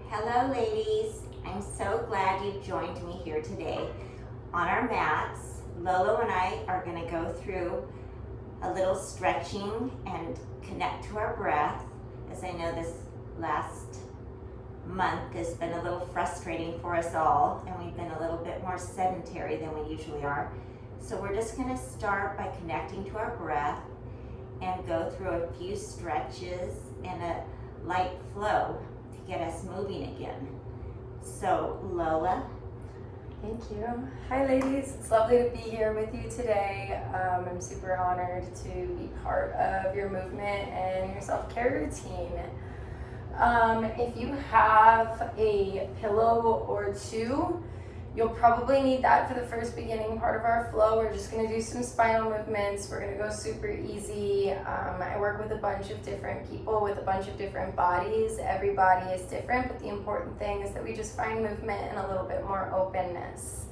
Hello ladies, I'm so glad you've joined me here today. On our mats, Lolo and I are going to go through a little stretching and connect to our breath, as I know this last month has been a little frustrating for us all, and we've been a little bit more sedentary than we usually are. So we're just going to start by connecting to our breath and go through a few stretches and a light flow to get us moving again. So Lola. Thank you. Hi ladies, it's lovely to be here with you today. I'm super honored to be part of your movement and your self-care routine. If you have a pillow or two, you'll probably need that for the first beginning part of our flow. We're just going to do some spinal movements. We're going to go super easy. I work with a bunch of different people with a bunch of different bodies. Every body is different, but the important thing is that we just find movement and a little bit more openness.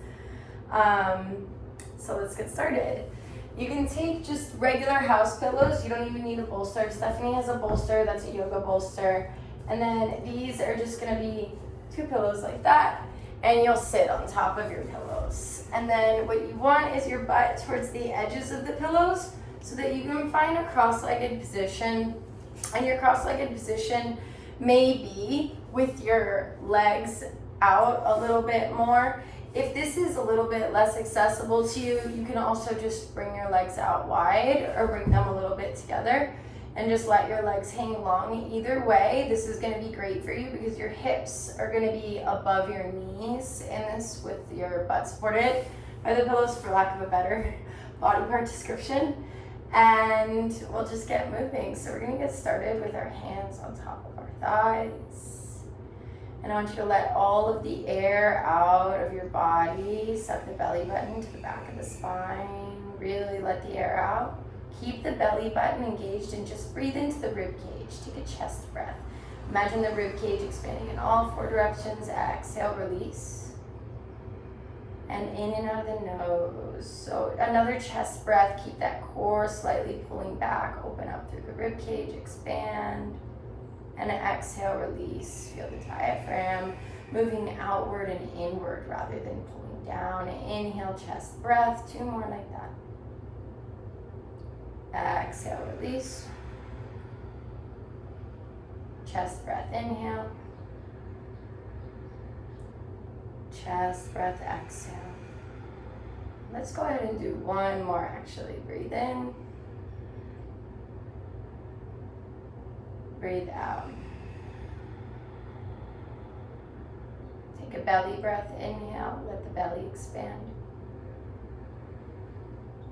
So let's get started. You can take just regular house pillows. You don't even need a bolster. Stephanie has a bolster. That's a yoga bolster. And then these are just going to be two pillows like that. And you'll sit on top of your pillows. And then what you want is your butt towards the edges of the pillows so that you can find a cross-legged position. And your cross-legged position may be with your legs out a little bit more. If this is a little bit less accessible to you, you can also just bring your legs out wide or bring them a little bit together and just let your legs hang long. Either way, this is gonna be great for you because your hips are gonna be above your knees in this with your butt supported by the pillows, for lack of a better body part description. And we'll just get moving. So we're gonna get started with our hands on top of our thighs. And I want you to let all of the air out of your body, suck the belly button to the back of the spine, really let the air out. Keep the belly button engaged and just breathe into the rib cage. Take a chest breath. Imagine the rib cage expanding in all four directions. Exhale, release. And in and out of the nose. So another chest breath. Keep that core slightly pulling back. Open up through the rib cage. Expand. And exhale, release. Feel the diaphragm moving outward and inward rather than pulling down. Inhale, chest breath. Two more like that. Exhale, release. Chest breath, inhale. Chest breath, exhale. Let's go ahead and do one more actually. Breathe in. Breathe out. Take a belly breath, inhale. Let the belly expand.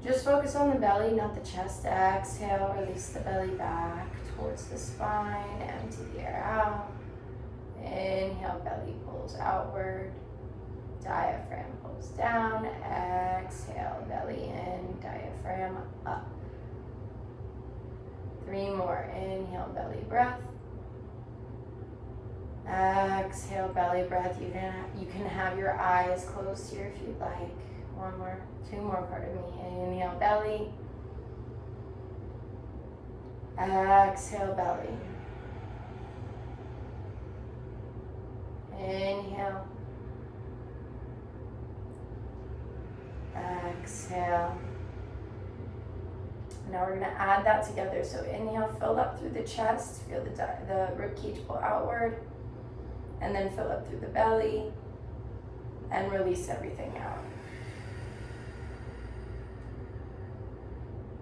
Just focus on the belly, not the chest. Exhale, release the belly back towards the spine. Empty the air out. Inhale, belly pulls outward. Diaphragm pulls down. Exhale, belly in, diaphragm up. Three more. Inhale, belly breath. Exhale, belly breath. You can have your eyes closed here if you'd like. One more, two more, pardon me. Inhale, belly. Exhale, belly. Inhale. Exhale. Now we're going to add that together. So inhale, fill up through the chest. Feel the rib cage pull outward. And then fill up through the belly. And release everything out.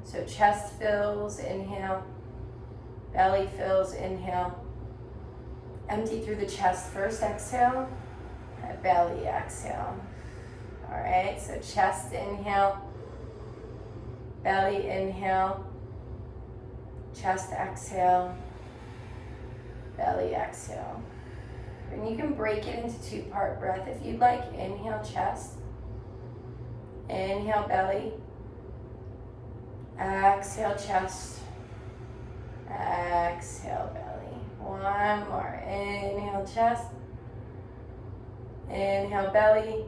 So chest fills, inhale. Belly fills, inhale. Empty through the chest first, exhale. Belly, exhale. All right, so chest, inhale. Belly, inhale. Chest, exhale. Belly, exhale. And you can break it into two-part breath if you'd like. Inhale, chest. Inhale, belly. Exhale, chest. Exhale, belly. One more. Inhale, chest. Inhale, belly.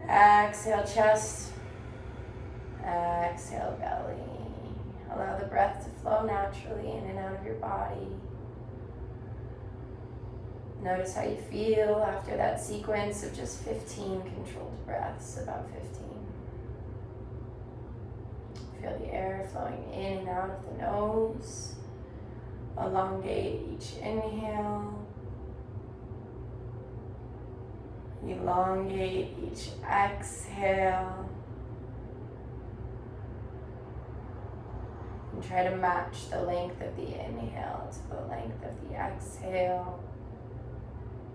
Exhale, chest. Exhale, belly. Allow the breath to flow naturally in and out of your body. Notice how you feel after that sequence of just 15 controlled breaths, about 15. Feel the air flowing in and out of the nose. Elongate each inhale. Elongate each exhale. And try to match the length of the inhale to the length of the exhale.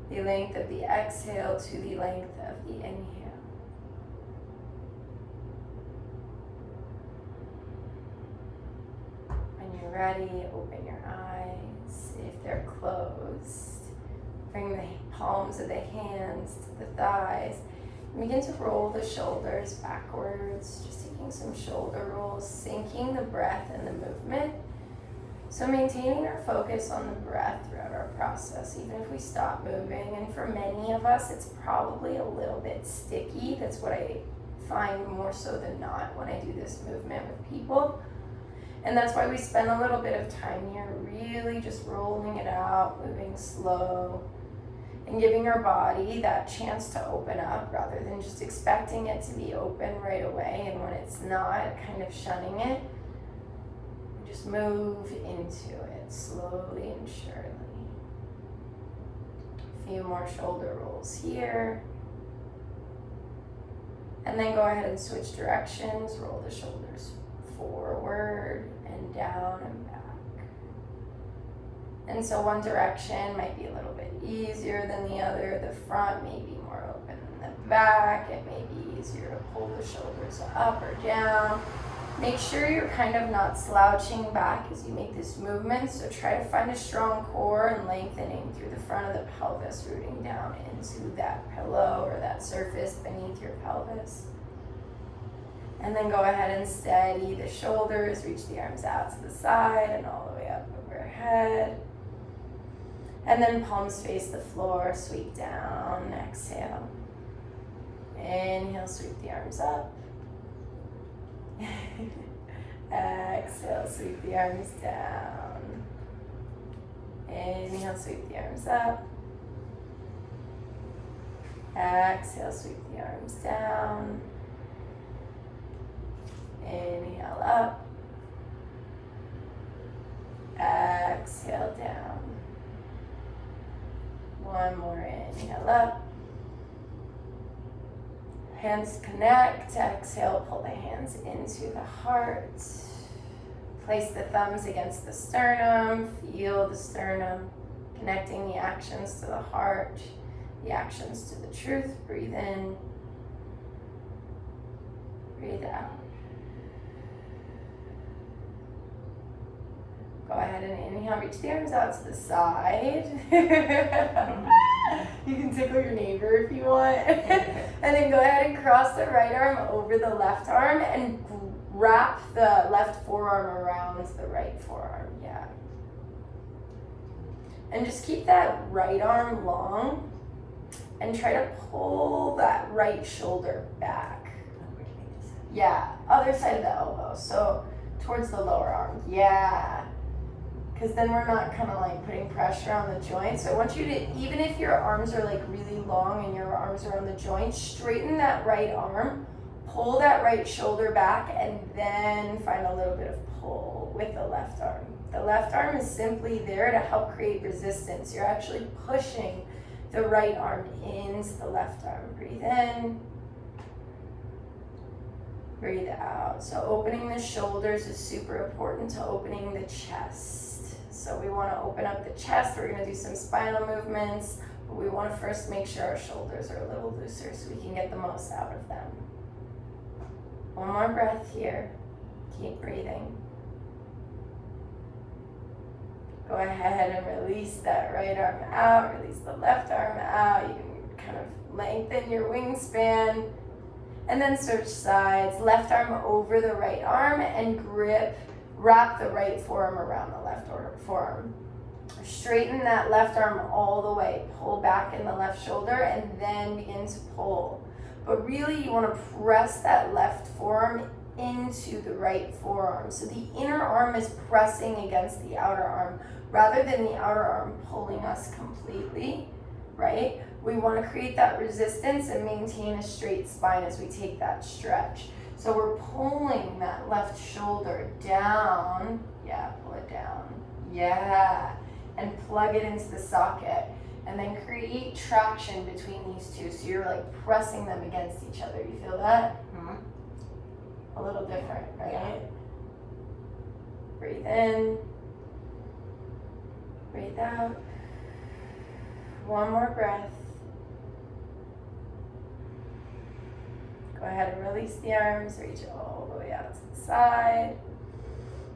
The length of the exhale to the length of the inhale. When you're ready, open your eyes. If they're closed, bring the palms of the hands to the thighs. And begin to roll the shoulders backwards, just taking some shoulder rolls, syncing the breath and the movement. So maintaining our focus on the breath throughout our process, even if we stop moving. And for many of us, it's probably a little bit sticky. That's what I find more so than not when I do this movement with people. And that's why we spend a little bit of time here, really just rolling it out, moving slow, and giving our body that chance to open up rather than just expecting it to be open right away. And when it's not, kind of shunning it. Just move into it slowly and surely. A few more shoulder rolls here. And then go ahead and switch directions. Roll the shoulders forward and down and back. And so one direction might be a little bit easier than the other. The front may be more open than the back. It may be easier to pull the shoulders up or down. Make sure you're kind of not slouching back as you make this movement. So try to find a strong core and lengthening through the front of the pelvis, rooting down into that pillow or that surface beneath your pelvis. And then go ahead and steady the shoulders, reach the arms out to the side and all the way up overhead. And then palms face the floor, sweep down, exhale. Inhale, sweep the arms up. Exhale, sweep the arms down. Inhale, sweep the arms up. Exhale, sweep the arms down. Inhale up. Exhale down. One more inhale up. Hands connect. Exhale, pull the hands into the heart. Place the thumbs against the sternum. Feel the sternum. Connecting the actions to the heart, the actions to the truth. Breathe in. Breathe out. Go ahead and inhale, reach the arms out to the side. You can tickle your neighbor if you want. And then go ahead and cross the right arm over the left arm and wrap the left forearm around the right forearm. Yeah. And just keep that right arm long and try to pull that right shoulder back. Yeah, other side of the elbow. So towards the lower arm. Yeah. Because then we're not kind of like putting pressure on the joint. So I want you to, even if your arms are like really long and your arms are on the joint, straighten that right arm, pull that right shoulder back, and then find a little bit of pull with the left arm. The left arm is simply there to help create resistance. You're actually pushing the right arm into the left arm. Breathe in. Breathe out. So opening the shoulders is super important to opening the chest. So we want to open up the chest. We're going to do some spinal movements, but we want to first make sure our shoulders are a little looser so we can get the most out of them. One more breath here. Keep breathing. Go ahead and release that right arm out. Release the left arm out. You can kind of lengthen your wingspan. And then switch sides. Left arm over the right arm and wrap the right forearm around the left forearm. Straighten that left arm all the way. Pull back in the left shoulder and then begin to pull. But really you want to press that left forearm into the right forearm. So the inner arm is pressing against the outer arm rather than the outer arm pulling us completely. right? We want to create that resistance and maintain a straight spine as we take that stretch. So we're pulling that left shoulder down. Yeah, pull it down. Yeah. And plug it into the socket. And then create traction between these two. So you're like pressing them against each other. You feel that? Mm-hmm. A little different, right? Yeah. Breathe in. Breathe out. One more breath. Go ahead and release the arms. Reach all the way out to the side.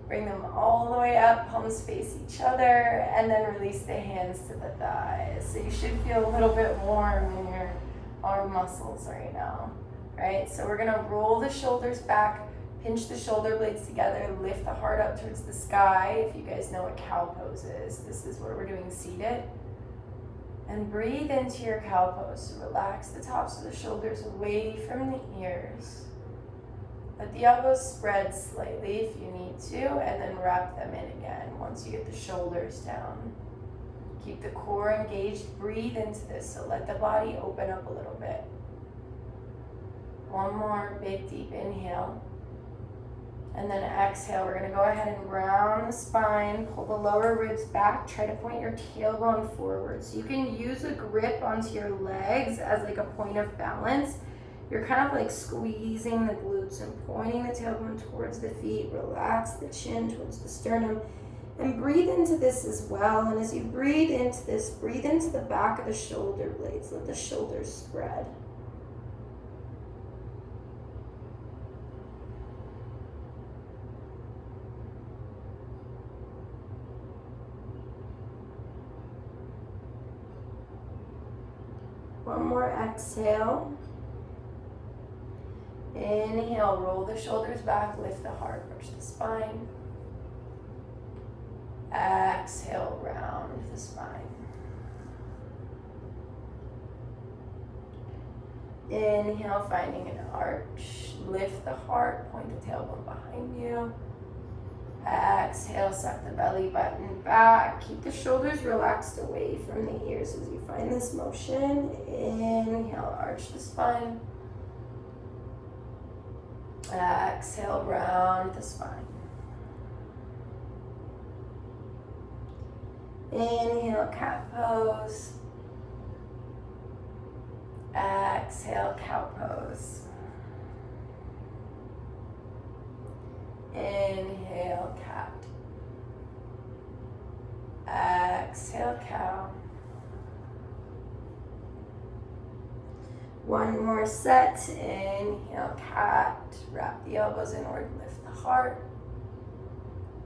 Bring them all the way up, palms face each other, and then release the hands to the thighs. So you should feel a little bit warm in your arm muscles right now, right? So we're gonna roll the shoulders back, pinch the shoulder blades together, lift the heart up towards the sky. If you guys know what cow pose is, this is where we're doing seated. And breathe into your cow pose. So relax the tops of the shoulders away from the ears. Let the elbows spread slightly if you need to, and then wrap them in again once you get the shoulders down. Keep the core engaged. Breathe into this, so let the body open up a little bit. One more big deep inhale. And then exhale. We're going to go ahead and round the spine, pull the lower ribs back, try to point your tailbone forward. So you can use a grip onto your legs as like a point of balance. You're kind of like squeezing the glutes and pointing the tailbone towards the feet. Relax the chin towards the sternum. And breathe into this as well. And as you breathe into this, breathe into the back of the shoulder blades. Let the shoulders spread. One more exhale. Inhale, roll the shoulders back, lift the heart, push the spine. Exhale, round the spine. Inhale, finding an arch, lift the heart, point the tailbone behind you. Exhale, suck the belly button back. Keep the shoulders relaxed away from the ears as you find this motion. Inhale, arch the spine. Exhale, round the spine. Inhale, cat pose. Exhale, cow pose. Inhale, cat. Exhale, cow. One more set. Inhale, cat. Wrap the elbows inward, lift the heart.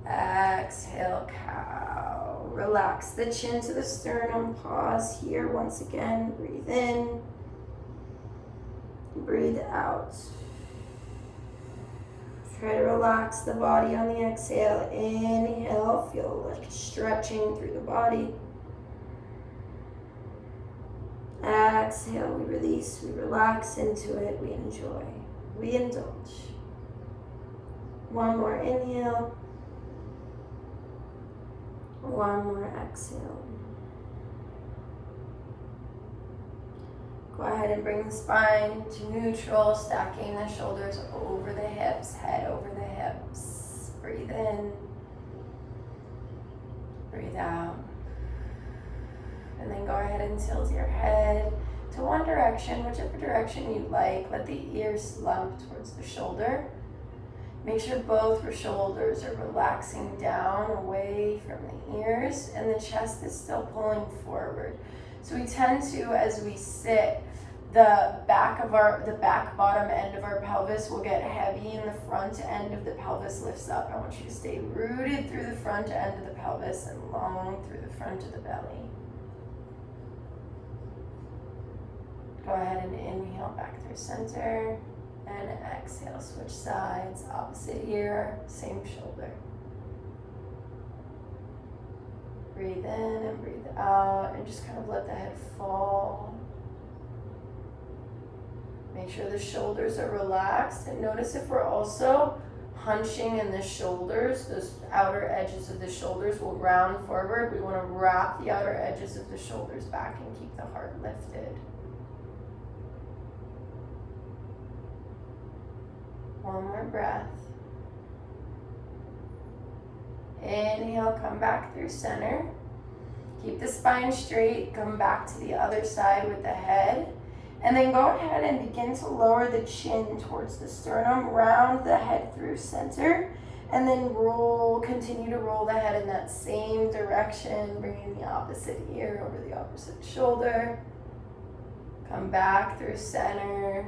Exhale, cow. Relax the chin to the sternum. Pause here once again. Breathe in. Breathe out. Try to relax the body on the exhale. Inhale, feel like stretching through the body. Exhale, we release, we relax into it, we enjoy, we indulge. One more inhale. One more exhale. Go ahead and bring the spine to neutral, stacking the shoulders over the hips, head over the hips. Breathe in. Breathe out. And then go ahead and tilt your head to one direction, whichever direction you like. Let the ears slump towards the shoulder. Make sure both your shoulders are relaxing down away from the ears, and the chest is still pulling forward. So we tend to, as we sit, the back bottom end of our pelvis will get heavy and the front end of the pelvis lifts up. I want you to stay rooted through the front end of the pelvis and long through the front of the belly. Go ahead and inhale back through center and exhale, switch sides, opposite ear, same shoulder. Breathe in and breathe out and just kind of let the head fall. Make sure the shoulders are relaxed and notice if we're also hunching in the shoulders, those outer edges of the shoulders will round forward. We want to wrap the outer edges of the shoulders back and keep the heart lifted. One more breath. Inhale, come back through center. Keep the spine straight, come back to the other side with the head. And then go ahead and begin to lower the chin towards the sternum, round the head through center, and then roll, continue to roll the head in that same direction, bringing the opposite ear over the opposite shoulder. Come back through center,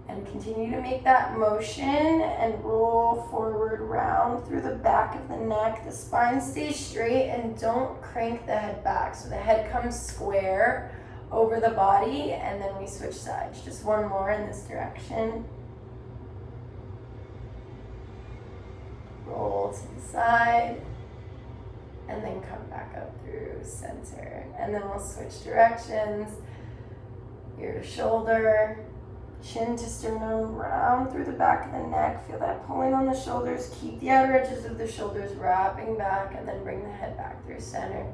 and continue to make that motion and roll forward, round through the back of the neck. The spine stays straight and don't crank the head back. So the head comes square over the body, and then we switch sides. Just one more in this direction. Roll to the side, and then come back up through center. And then we'll switch directions. Ear to shoulder, chin to sternum, round through the back of the neck. Feel that pulling on the shoulders. Keep the outer edges of the shoulders wrapping back, and then bring the head back through center.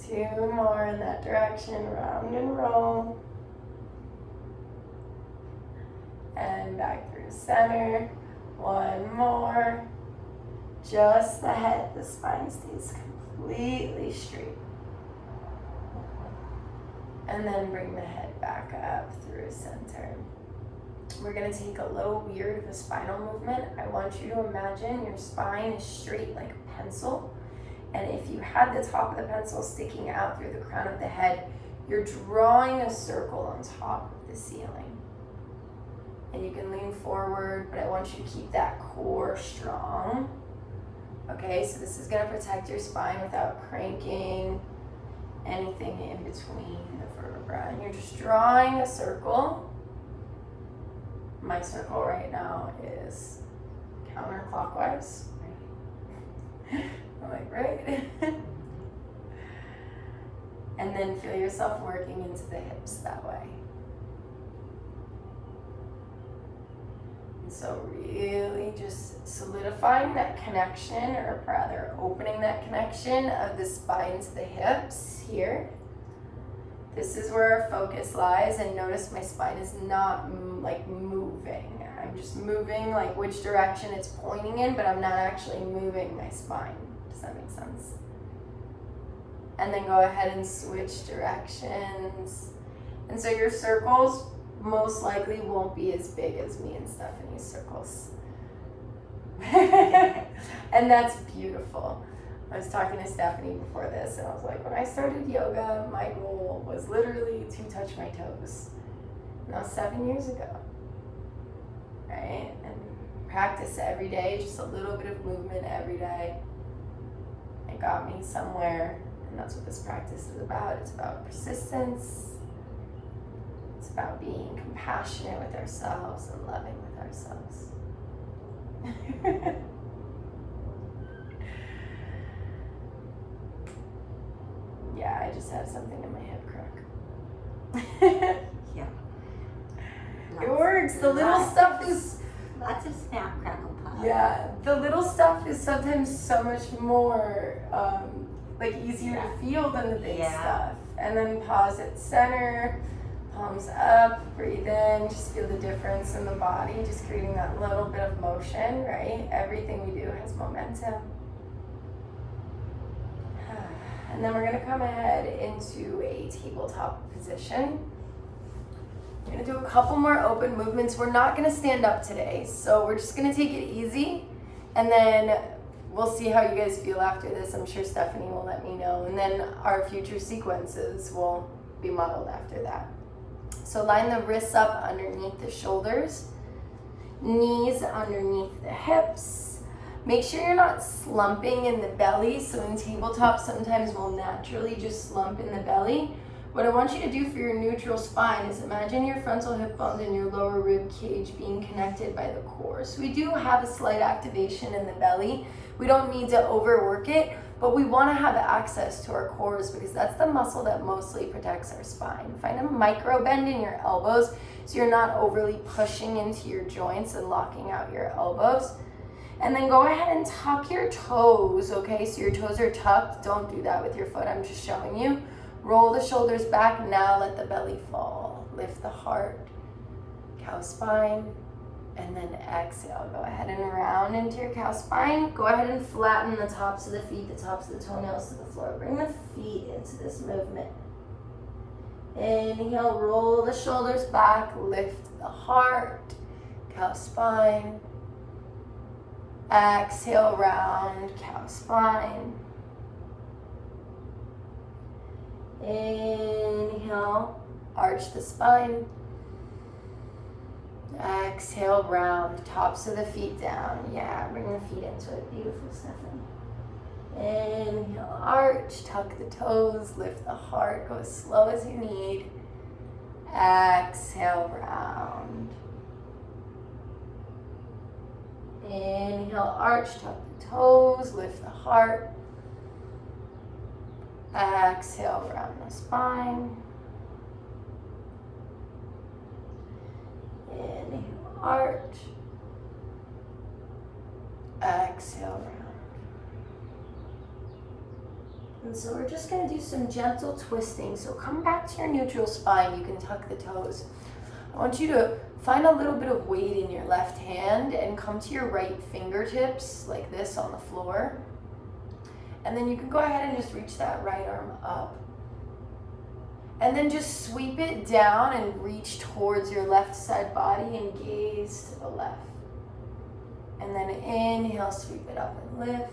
2 more in that direction, round and roll. And back through center. 1 more. Just the head, the spine stays completely straight. And then bring the head back up through center. We're gonna take a little weird of a spinal movement. I want you to imagine your spine is straight like a pencil. And if you had the top of the pencil sticking out through the crown of the head, you're drawing a circle on top of the ceiling. And you can lean forward, but I want you to keep that core strong. Okay, so this is gonna protect your spine without cranking anything in between the vertebra. And you're just drawing a circle. My circle right now is counterclockwise. I'm like, right? And then feel yourself working into the hips that way. And so really just solidifying that connection, or rather opening that connection of the spine to the hips here. This is where our focus lies, and notice my spine is not like moving. I'm just moving like which direction it's pointing in, but I'm not actually moving my spine. Does that make sense? And then go ahead and switch directions. And so your circles most likely won't be as big as me and Stephanie's circles. And that's beautiful. I was talking to Stephanie before this, and I was like, when I started yoga, my goal was literally to touch my toes. And that was 7 years ago, right? And practice every day, just a little bit of movement every day. It got me somewhere, and that's what this practice is about. It's about persistence. It's about being compassionate with ourselves and loving with ourselves. Yeah, I just had something in my hip crack. Yeah. It works. The little stuff is... Lots of snap, crackle, pop. Yeah, the little stuff is sometimes so much more like easier to feel than the big stuff. And then pause at center, palms up, breathe in, just feel the difference in the body, just creating that little bit of motion, right? Everything we do has momentum. And then we're gonna come ahead into a tabletop position. We're gonna do a couple more open movements. We're not gonna stand up today, so we're just gonna take it easy, and then we'll see how you guys feel after this. I'm sure Stephanie will let me know, and then our future sequences will be modeled after that. So line the wrists up underneath the shoulders, knees underneath the hips. Make sure you're not slumping in the belly. So in tabletop, sometimes we'll naturally just slump in the belly. What I want you to do for your neutral spine is imagine your frontal hip bones and your lower rib cage being connected by the core. So we do have a slight activation in the belly. We don't need to overwork it, But we want to have access to our cores because that's the muscle that mostly protects our spine. Find a micro bend in your elbows so you're not overly pushing into your joints and locking out your elbows. And then go ahead and tuck your toes, okay? So your toes are tucked. Don't do that with your foot. I'm just showing you. Roll the shoulders back. Now let the belly fall. Lift the heart. Cow spine. And then exhale. Go ahead and round into your cow spine. Go ahead and flatten the tops of the feet, the tops of the toenails to the floor. Bring the feet into this movement. Inhale, roll the shoulders back. Lift the heart. Cow spine. Exhale, round, cow spine. Inhale, arch the spine. Exhale, round, tops of the feet down. Yeah, bring the feet into it. Beautiful, Stephanie. Inhale, arch, tuck the toes, lift the heart, go as slow as you need. Exhale, round. Inhale, arch, tuck the toes, lift the heart. Exhale, round the spine. Inhale, arch. Exhale, round. And so we're just going to do some gentle twisting. So come back to your neutral spine. You can tuck the toes. I want you to find a little bit of weight in your left hand and come to your right fingertips like this on the floor. And then you can go ahead and just reach that right arm up. And then just sweep it down and reach towards your left side body and gaze to the left. And then inhale, sweep it up and lift.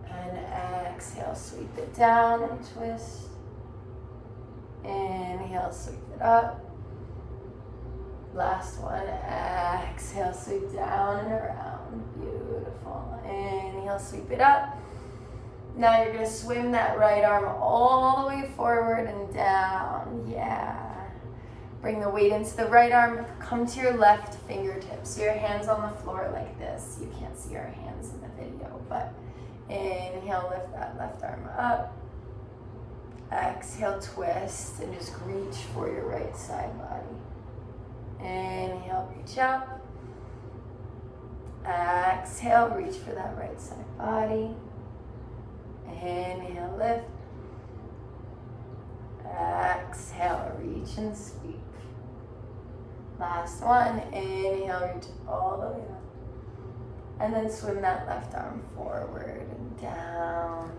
And exhale, sweep it down and twist. Inhale, sweep it up. Last one, exhale, sweep down and around. Beautiful. Inhale, sweep it up. Now you're going to swim that right arm all the way forward and down. Yeah. Bring the weight into the right arm. Come to your left fingertips. Your hands on the floor like this. You can't see our hands in the video, but inhale, lift that left arm up. Exhale, twist, and just reach for your right side body. Inhale, reach up. Exhale, reach for that right side body. Inhale, lift. Exhale, reach and sweep. Last one, inhale, reach all the way up. And then swim that left arm forward and down.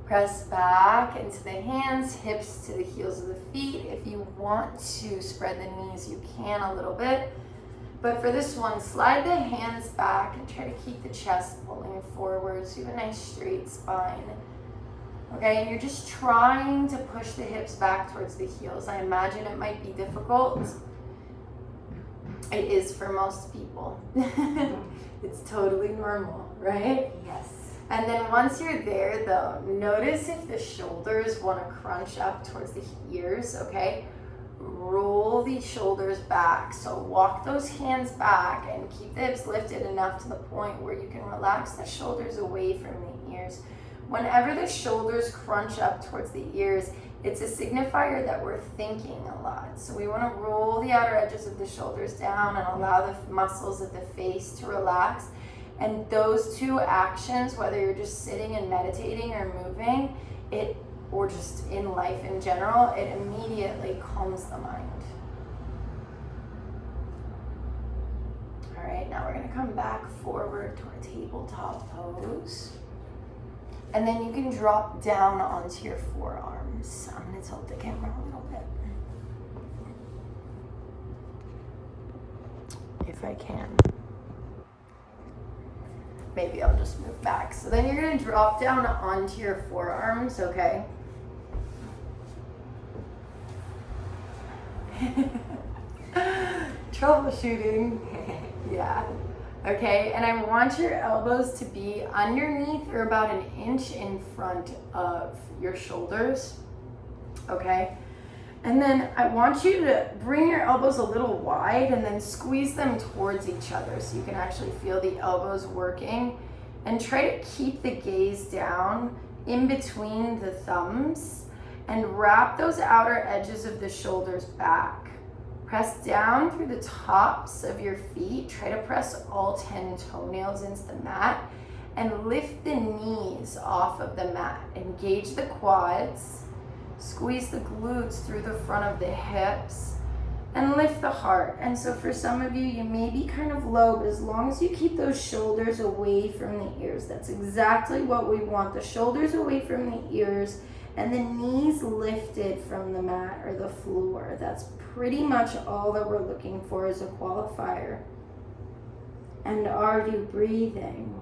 Press back into the hands, hips to the heels of the feet. If you want to spread the knees, you can a little bit. But for this one, slide the hands back and try to keep the chest pulling forward so you have a nice straight spine. Okay, and you're just trying to push the hips back towards the heels. I imagine it might be difficult. It is for most people. It's totally normal, right? Yes. And then once you're there though, notice if the shoulders want to crunch up towards the ears, okay? Roll the shoulders back. So walk those hands back and keep the hips lifted enough to the point where you can relax the shoulders away from the ears. Whenever the shoulders crunch up towards the ears, it's a signifier that we're thinking a lot. So we want to roll the outer edges of the shoulders down and allow the muscles of the face to relax. And those two actions, whether you're just sitting and meditating or moving, or just in life in general, it immediately calms the mind. All right, now we're gonna come back forward to our tabletop pose. And then you can drop down onto your forearms. I'm gonna tilt the camera a little bit. If I can. Maybe I'll just move back. So then you're gonna drop down onto your forearms, okay? Troubleshooting. Yeah. Okay, and I want your elbows to be underneath or about an inch in front of your shoulders. Okay? And then I want you to bring your elbows a little wide and then squeeze them towards each other so you can actually feel the elbows working And try to keep the gaze down in between the thumbs and wrap those outer edges of the shoulders back. Press down through the tops of your feet. Try to press all 10 toenails into the mat and lift the knees off of the mat. Engage the quads, squeeze the glutes through the front of the hips, and lift the heart. And so for some of you, you may be kind of low, but as long as you keep those shoulders away from the ears, that's exactly what we want. The shoulders away from the ears and the knees lifted from the mat or the floor. That's pretty much all that we're looking for as a qualifier. And are you breathing?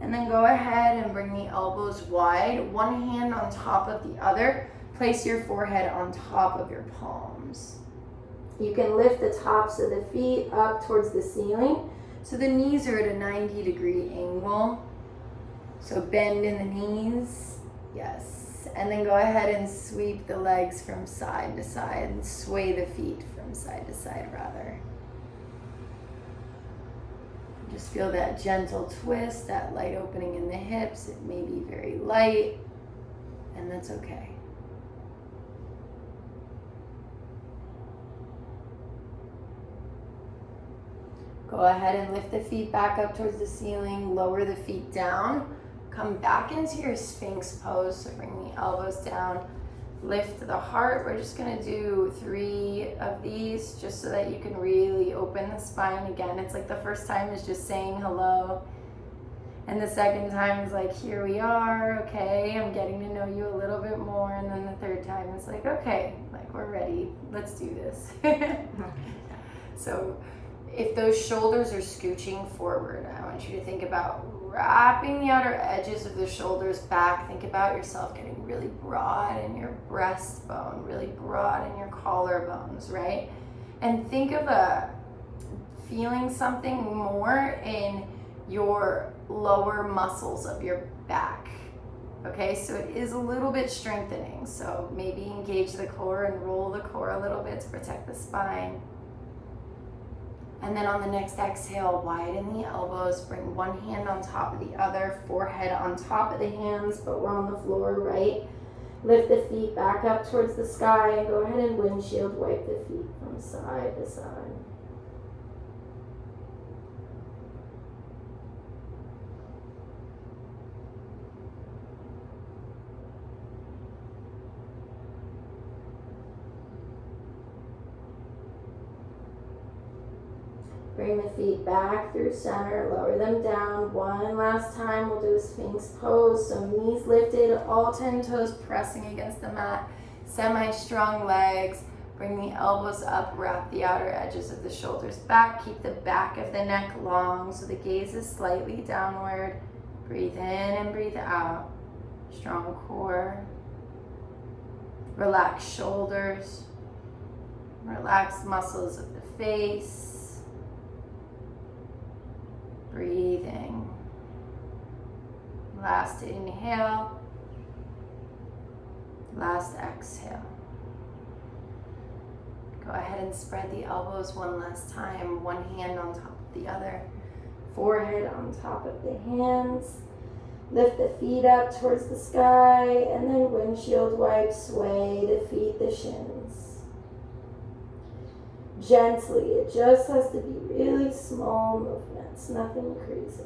And then go ahead and bring the elbows wide, one hand on top of the other. Place your forehead on top of your palms. You can lift the tops of the feet up towards the ceiling. So the knees are at a 90-degree angle. So bend in the knees. Yes. And then go ahead and sweep the legs from side to side and sway the feet from side to side rather. Just feel that gentle twist, that light opening in the hips. It may be very light, and that's okay. Go ahead and lift the feet back up towards the ceiling, lower the feet down. Come back into your Sphinx pose, so bring the elbows down. Lift the heart. We're just gonna do 3 of these just so that you can really open the spine. Again, it's like the first time is just saying hello. And the second time is like, here we are, okay, I'm getting to know you a little bit more. And then the third time is like, okay, like we're ready, let's do this. So if those shoulders are scooching forward, I want you to think about wrapping the outer edges of the shoulders back. Think about yourself getting really broad in your breastbone, really broad in your collarbones, right? And think of feeling something more in your lower muscles of your back. Okay, so it is a little bit strengthening. So maybe engage the core and roll the core a little bit to protect the spine. And then on the next exhale, widen the elbows, bring one hand on top of the other, forehead on top of the hands, but we're on the floor, right? Lift the feet back up towards the sky and go ahead and windshield wipe the feet from side to side. Bring the feet back through center, lower them down. One last time, we'll do a Sphinx pose. So knees lifted, all 10 toes pressing against the mat. Semi-strong legs. Bring the elbows up, wrap the outer edges of the shoulders back. Keep the back of the neck long so the gaze is slightly downward. Breathe in and breathe out. Strong core. Relax shoulders. Relax muscles of the face. Breathing. Last inhale. Last exhale. Go ahead and spread the elbows one last time. One hand on top of the other. Forehead on top of the hands. Lift the feet up towards the sky and then windshield wipe, sway the feet, the shins. Gently, it just has to be really small movements, nothing crazy.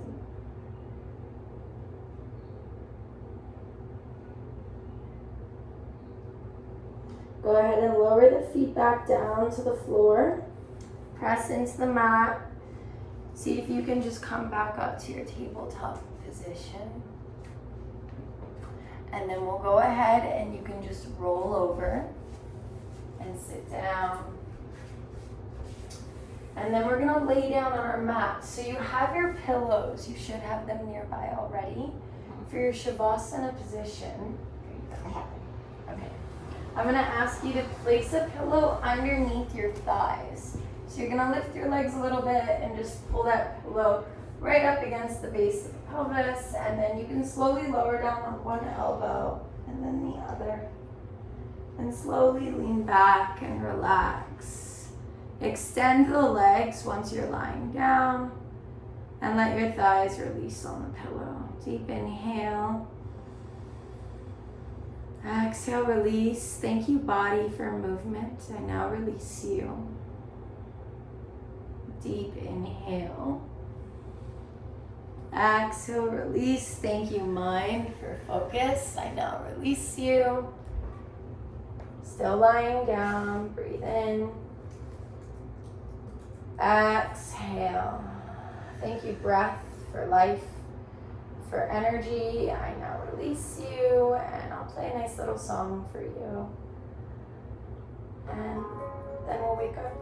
Go ahead and lower the feet back down to the floor. Press into the mat. See if you can just come back up to your tabletop position. And then we'll go ahead and you can just roll over and sit down. And then we're gonna lay down on our mat. So you have your pillows. You should have them nearby already. For your Shavasana position. Okay. I'm gonna ask you to place a pillow underneath your thighs. So you're gonna lift your legs a little bit and just pull that pillow right up against the base of the pelvis. And then you can slowly lower down on one elbow and then the other. And slowly lean back and relax. Extend the legs once you're lying down and let your thighs release on the pillow. Deep inhale. Exhale, release. Thank you, body, for movement. I now release you. Deep inhale. Exhale, release. Thank you, mind, for focus. I now release you. Still lying down. Breathe in. Exhale. Thank you, breath, for life, for energy. I now release you, and I'll play a nice little song for you. And then we'll wake up.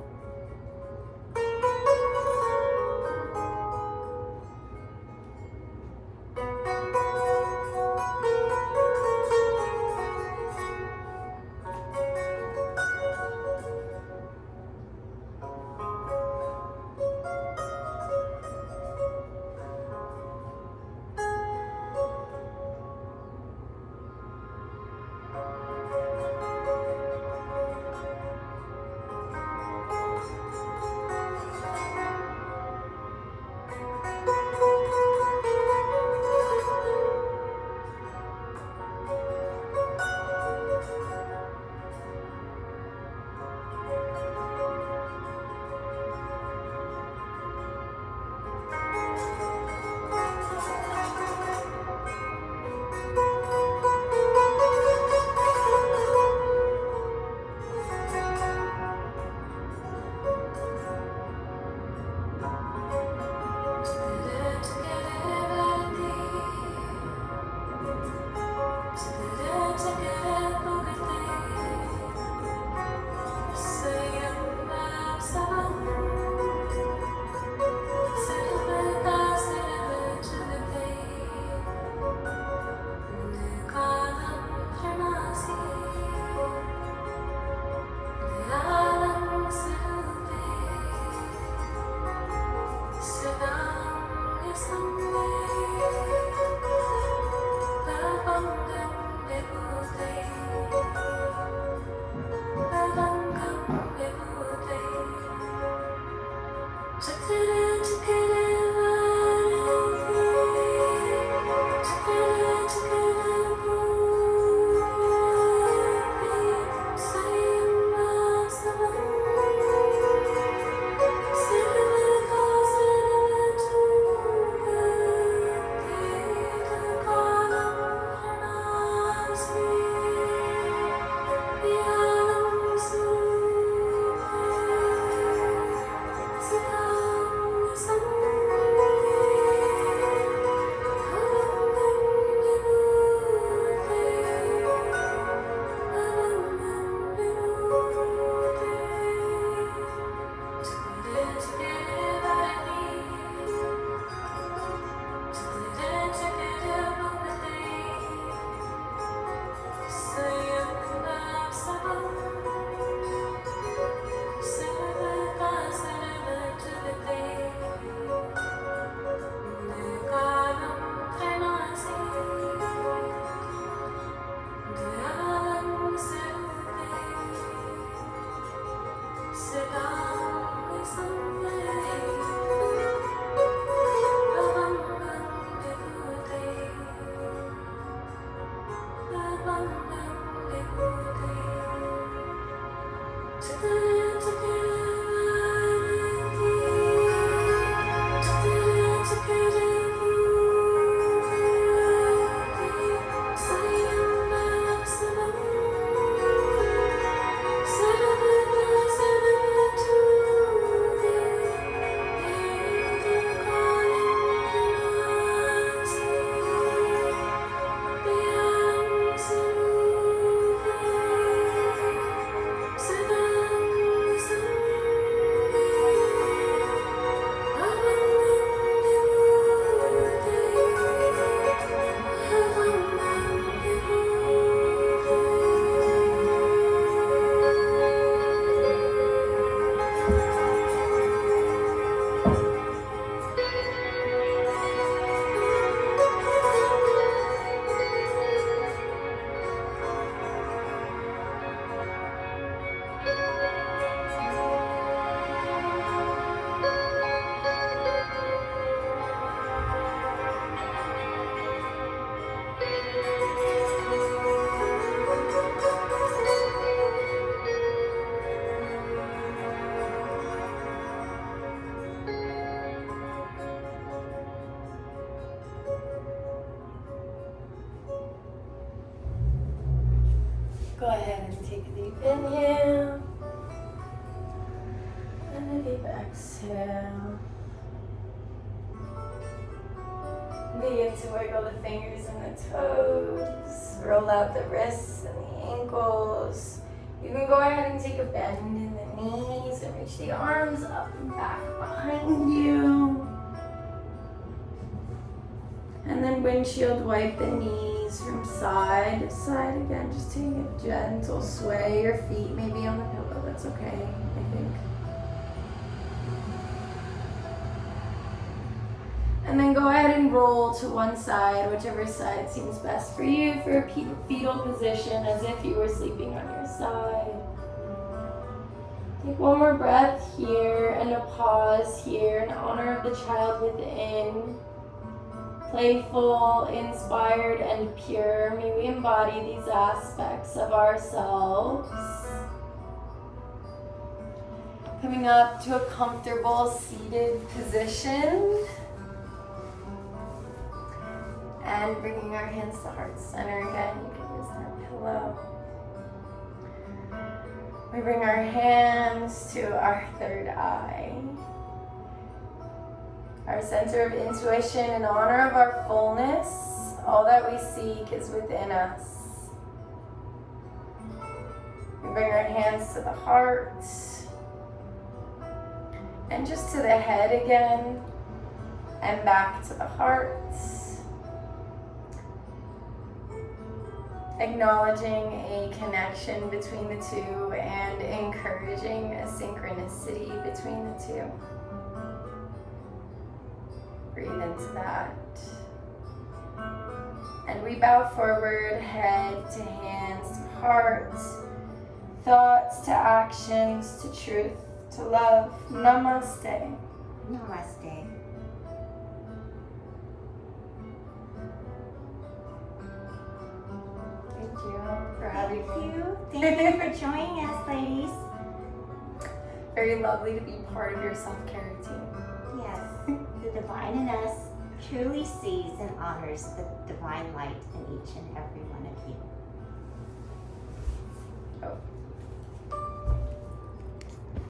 Go ahead and take a deep inhale and a deep exhale. Begin to wiggle the fingers and the toes. Roll out the wrists and the ankles. You can go ahead and take a bend in the knees and reach the arms up and back behind you. And then windshield wipe the knees from side to side again. Just taking a gentle sway. Your feet may be on the pillow. That's okay, I think. And then go ahead and roll to one side, whichever side seems best for you, for a fetal position, as if you were sleeping on your side. Take one more breath here and a pause here in honor of the child within. Playful, inspired, and pure, may we embody these aspects of ourselves. Coming up to a comfortable seated position. And bringing our hands to heart center again. You can use that pillow. We bring our hands to our third eye. Our center of intuition in honor of our fullness. All that we seek is within us. We bring our hands to the heart. And just to the head again. And back to the heart. Acknowledging a connection between the two and encouraging a synchronicity between the two. Breathe into that. And we bow forward, head to hands to heart, thoughts to actions, to truth, to love. Namaste. Namaste. Thank you for having me. Thank you for joining us, ladies. Very lovely to be part of your self-care routine. Yes, the divine in us truly sees and honors the divine light in each and every one of you.